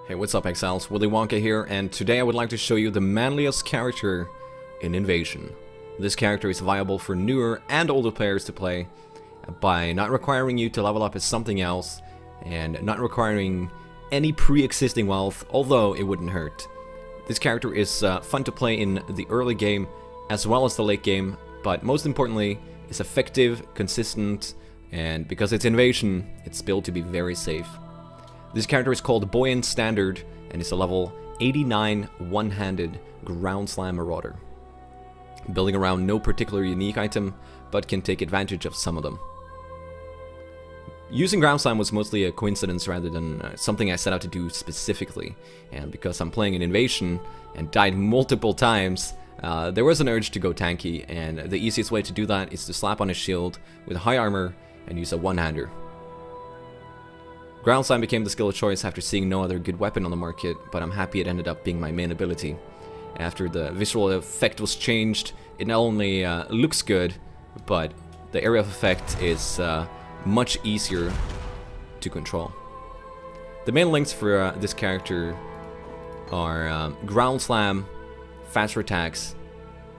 Hey, what's up, Exiles? Willy Wonka here, and today I would like to show you the manliest character in Invasion. This character is viable for newer and older players to play by not requiring you to level up as something else and not requiring any pre-existing wealth, although it wouldn't hurt. This character is fun to play in the early game as well as the late game, but most importantly, is effective, consistent, and because it's Invasion, it's built to be very safe. This character is called Buoyant Standard and is a level 89 one-handed ground slam marauder, building around no particular unique item, but can take advantage of some of them. Using ground slam was mostly a coincidence rather than something I set out to do specifically, and because I'm playing an Invasion and died multiple times, there was an urge to go tanky, and the easiest way to do that is to slap on a shield with high armor and use a one-hander. Ground slam became the skill of choice after seeing no other good weapon on the market, but I'm happy it ended up being my main ability. After the visual effect was changed, it not only looks good, but the area of effect is much easier to control. The main links for this character are ground slam, faster attacks,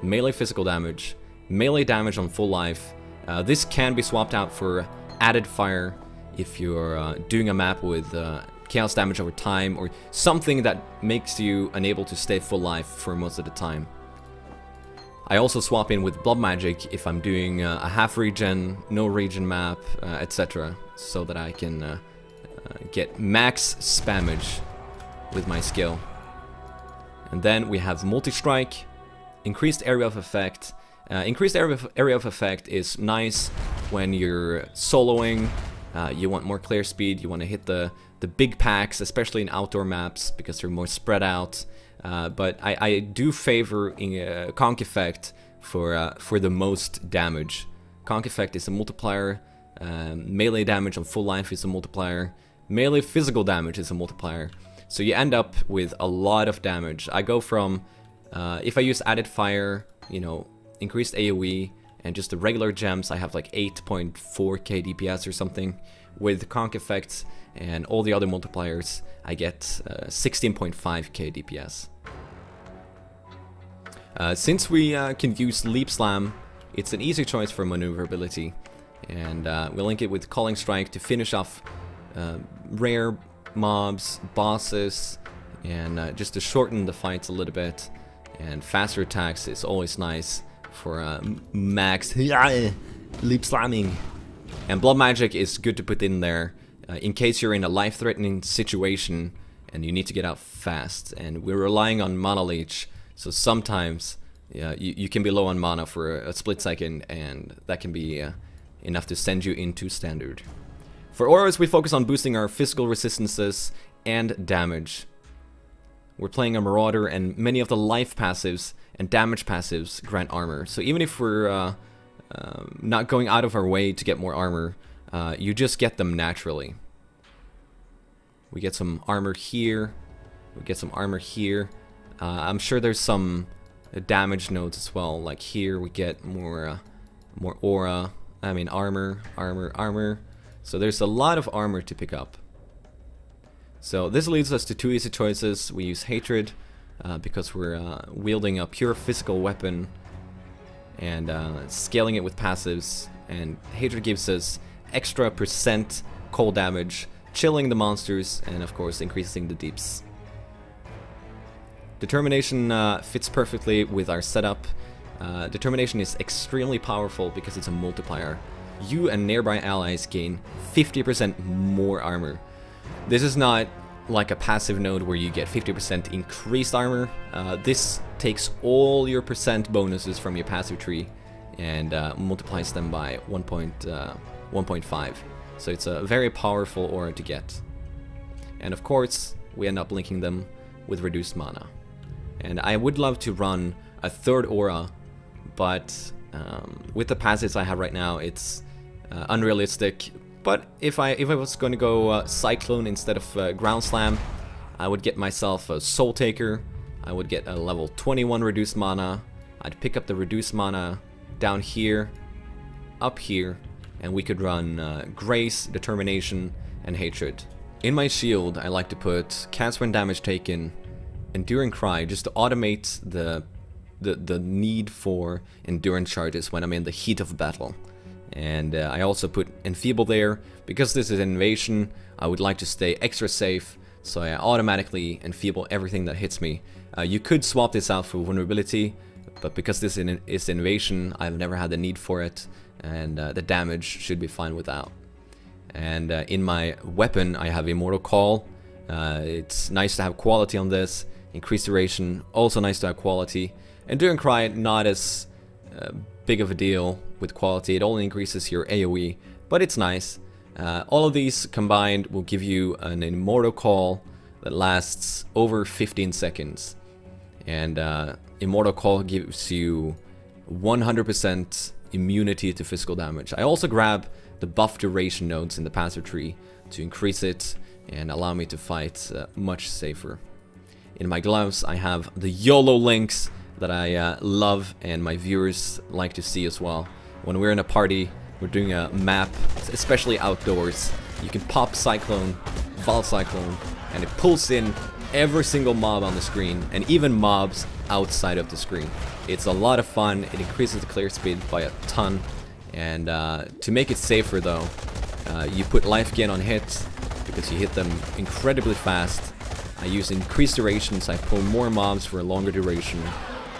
melee physical damage, melee damage on full life. This can be swapped out for added fire if you're doing a map with chaos damage over time, or something that makes you unable to stay full life for most of the time. I also swap in with blood magic if I'm doing a half regen, no regen map, etc., so that I can get max spammage with my skill. And then we have multi-strike, increased area of effect. Increased area of effect is nice when you're soloing. You want more clear speed, you want to hit the big packs, especially in outdoor maps, because they're more spread out. But I do favor Conk Effect for the most damage. Conk Effect is a multiplier, melee damage on full life is a multiplier, melee physical damage is a multiplier. So you end up with a lot of damage. I go from, if I use added fire, you know, increased AoE, and just the regular gems, I have like 8.4k DPS or something. With Conk Effects and all the other multipliers, I get 16.5k DPS. Since we can use Leap Slam, it's an easy choice for maneuverability, and we'll link it with Calling Strike to finish off rare mobs, bosses, and just to shorten the fights a little bit. And faster attacks is always nice for max leap slamming. And blood magic is good to put in there in case you're in a life-threatening situation and you need to get out fast. And we're relying on mana leech, so sometimes you can be low on mana for a split second, and that can be enough to send you into standard. For auras, we focus on boosting our physical resistances and damage. We're playing a Marauder, and many of the life passives and damage passives grant armor. So even if we're not going out of our way to get more armor, you just get them naturally. We get some armor here, we get some armor here. I'm sure there's some damage nodes as well, like here we get more aura, I mean armor. So there's a lot of armor to pick up. So this leads us to two easy choices. We use Hatred because we're wielding a pure physical weapon and scaling it with passives, and Hatred gives us extra % cold damage, chilling the monsters, and of course increasing the deeps. Determination fits perfectly with our setup. Determination is extremely powerful because it's a multiplier. You and nearby allies gain 50% more armor. This is not like a passive node where you get 50% increased armor. This takes all your % bonuses from your passive tree and multiplies them by 1.5. So it's a very powerful aura to get. And of course, we end up linking them with reduced mana. And I would love to run a third aura, but with the passives I have right now, it's unrealistic. But if I was going to go Cyclone instead of Ground Slam, I would get myself a Soul Taker, I would get a level 21 reduced mana, I'd pick up the reduced mana down here, up here, and we could run Grace, Determination, and Hatred. In my shield, I like to put cast when damage taken, Enduring Cry, just to automate the need for endurance charges when I'm in the heat of battle. And I also put Enfeeble there, because this is an invasion, I would like to stay extra safe, so I automatically Enfeeble everything that hits me. You could swap this out for Vulnerability, but because this is invasion, I've never had the need for it, and the damage should be fine without. And in my weapon, I have Immortal Call. It's nice to have quality on this. Increased duration, also nice to have quality. Enduring Cry, not as big of a deal with quality. It only increases your AoE, but it's nice. All of these combined will give you an Immortal Call that lasts over 15 seconds. And Immortal Call gives you 100% immunity to physical damage. I also grab the buff duration nodes in the passive tree to increase it and allow me to fight much safer. In my gloves, I have the YOLO links that I love and my viewers like to see as well. When we're in a party, we're doing a map, especially outdoors, you can pop Cyclone, Val Cyclone, and it pulls in every single mob on the screen, and even mobs outside of the screen. It's a lot of fun, it increases the clear speed by a ton, and to make it safer though, you put life gain on hits, because you hit them incredibly fast. I use increased durations, I pull more mobs for a longer duration,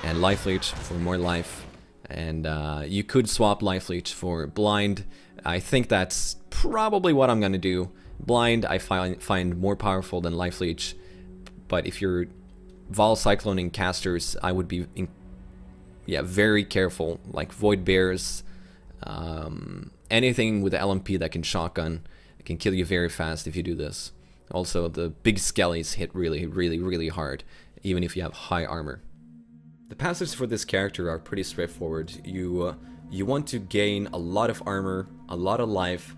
and life leech for more life. And you could swap life leech for blind. I think that's probably what I'm gonna do. Blind I find more powerful than life leech, but if you're Val Cycloning casters, I would be very careful, like Void Bears, anything with the LMP that can shotgun. It can kill you very fast if you do this. Also, the big skellies hit really hard, even if you have high armor. The passives for this character are pretty straightforward. You want to gain a lot of armor, a lot of life,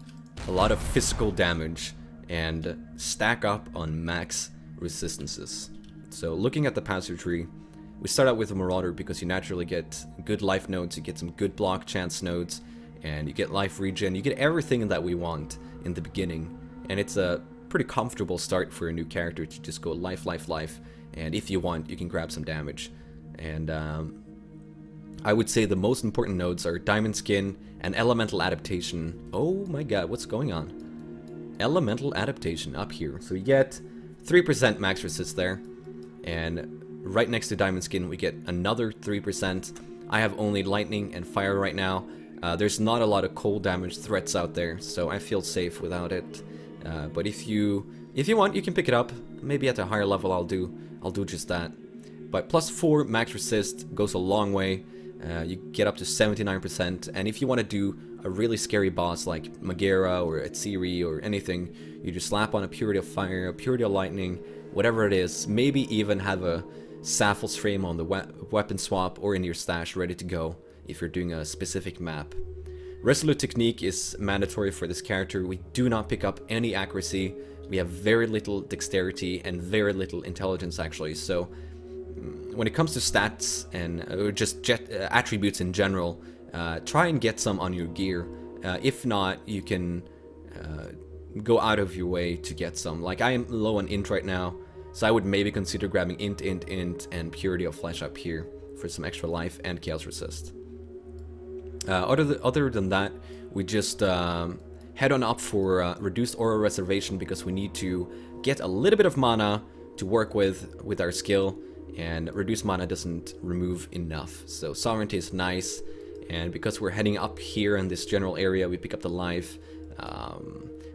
a lot of physical damage, and stack up on max resistances. So looking at the passive tree, we start out with a Marauder because you naturally get good life nodes, you get some good block chance nodes, and you get life regen, you get everything that we want in the beginning. And it's a pretty comfortable start for a new character to just go life, and if you want, you can grab some damage. And I would say the most important nodes are Diamond Skin and Elemental Adaptation. Oh my god, what's going on? Elemental Adaptation up here. So we get 3% max resist there, and right next to Diamond Skin we get another 3%. I have only Lightning and Fire right now. There's not a lot of cold damage threats out there, so I feel safe without it. But if you want, you can pick it up. Maybe at a higher level I'll do just that. But plus 4 max resist goes a long way. You get up to 79%, and if you want to do a really scary boss like Magera or Atsiri or anything, you just slap on a Purity of Fire, a Purity of Lightning, whatever it is. Maybe even have a Sapphire's Frame on the weapon swap or in your stash ready to go if you're doing a specific map. Resolute Technique is mandatory for this character. We do not pick up any accuracy. We have very little dexterity and very little intelligence actually, so when it comes to stats and just attributes in general, try and get some on your gear. If not, you can go out of your way to get some. Like I am low on int right now, so I would maybe consider grabbing int, and Purity of Flesh up here for some extra life and chaos resist. Other than that, we just head on up for reduced aura reservation because we need to get a little bit of mana to work with our skill, and reduced mana doesn't remove enough. So Sovereignty is nice, and because we're heading up here in this general area, we pick up the life.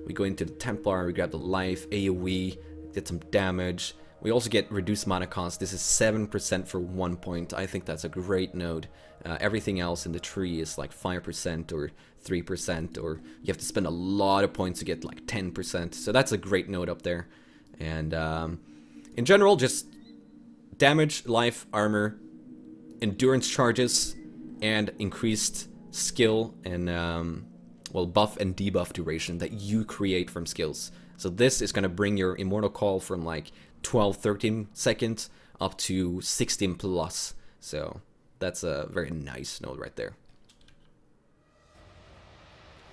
We go into the Templar, we grab the life, AoE, get some damage. We also get reduced mana cost. This is 7% for 1 point. I think that's a great node. Everything else in the tree is like 5% or 3%, or you have to spend a lot of points to get like 10%. So that's a great node up there. And in general, just damage, life, armor, endurance charges, and increased skill and well, buff and debuff duration that you create from skills. So this is going to bring your Immortal Call from like 12-13 seconds up to 16 plus. So that's a very nice node right there.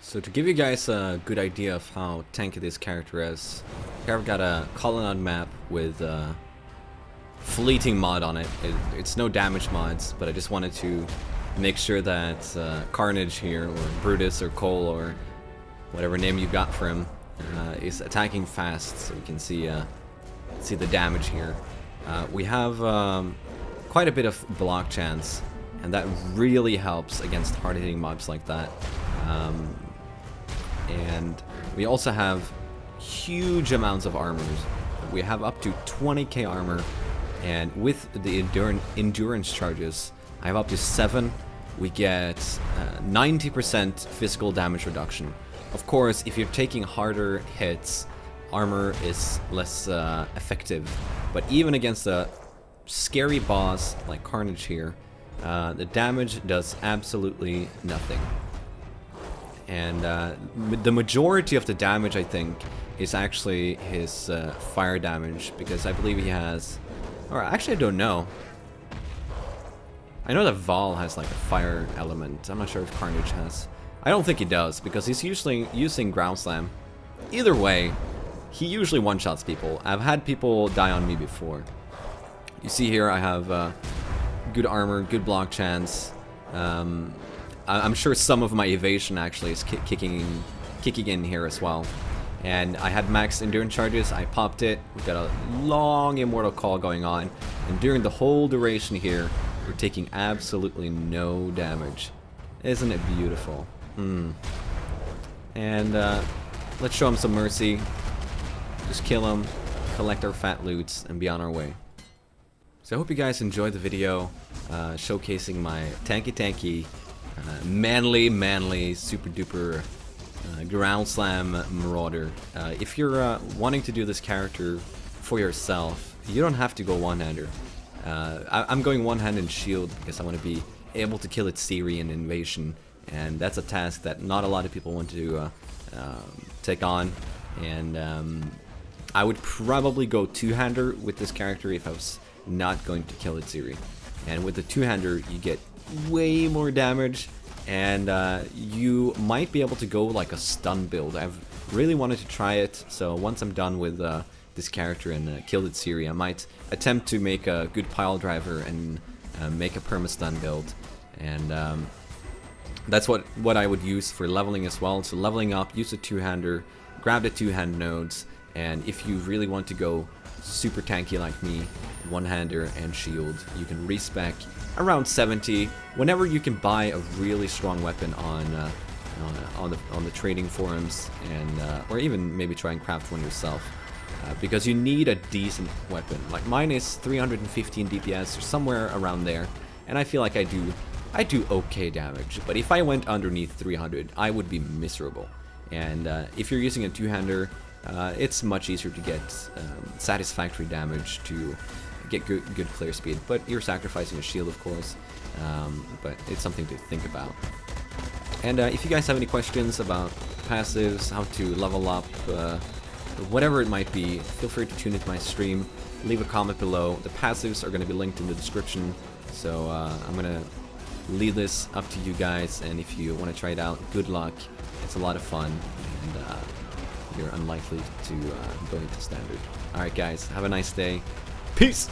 So to give you guys a good idea of how tanky this character is, here I've got a Colonnade map with fleeting mod on it. It's no damage mods, but I just wanted to make sure that Carnage here, or Brutus, or Cole, or whatever name you got for him, is attacking fast, so we can see the damage here. We have quite a bit of block chance, and that really helps against hard-hitting mobs like that. And we also have huge amounts of armor. We have up to 20k armor, and with the endurance charges, I have up to 7. We get 90% physical damage reduction. Of course, if you're taking harder hits, armor is less effective. But even against a scary boss like Carnage here, the damage does absolutely nothing. And the majority of the damage, I think, is actually his fire damage, because I believe he has... Or actually, I don't know. I know that Val has like a fire element. I'm not sure if Carnage has. I don't think he does, because he's usually using Ground Slam. Either way, he usually one-shots people. I've had people die on me before. You see here I have good armor, good block chance. I'm sure some of my evasion actually is kicking in here as well. And I had max endurance charges, I popped it, we've got a long immortal call going on, and during the whole duration here, we're taking absolutely no damage. Isn't it beautiful? And let's show him some mercy. Just kill him, collect our fat loots, and be on our way. So I hope you guys enjoyed the video showcasing my tanky, manly, super duper Ground Slam Marauder. If you're wanting to do this character for yourself, you don't have to go one-hander. I'm going one-handed shield because I want to be able to kill its Syrian invasion, and that's a task that not a lot of people want to take on. And I would probably go two-hander with this character if I was not going to kill its Syrian. And with the two-hander, you get way more damage, and you might be able to go like a stun build. I've really wanted to try it, so once I'm done with this character and killed its Siri, I might attempt to make a good pile driver and make a perma-stun build. And that's what I would use for leveling as well. So leveling up, use a two-hander, grab the two-hand nodes, and if you really want to go super tanky like me, one-hander and shield, you can respec around 70 whenever you can buy a really strong weapon on the trading forums, and or even maybe try and craft one yourself, because you need a decent weapon. Like mine is 315 DPS or somewhere around there, and I feel like I do okay damage, but if I went underneath 300, I would be miserable. And if you're using a two-hander, it's much easier to get satisfactory damage, to get good clear speed, but you're sacrificing a shield, of course, but it's something to think about. And if you guys have any questions about passives, how to level up, whatever it might be, feel free to tune into my stream, leave a comment below. The passives are going to be linked in the description, so I'm going to leave this up to you guys, and if you want to try it out, good luck. It's a lot of fun, and you're unlikely to go into standard. Alright guys, have a nice day. Peace!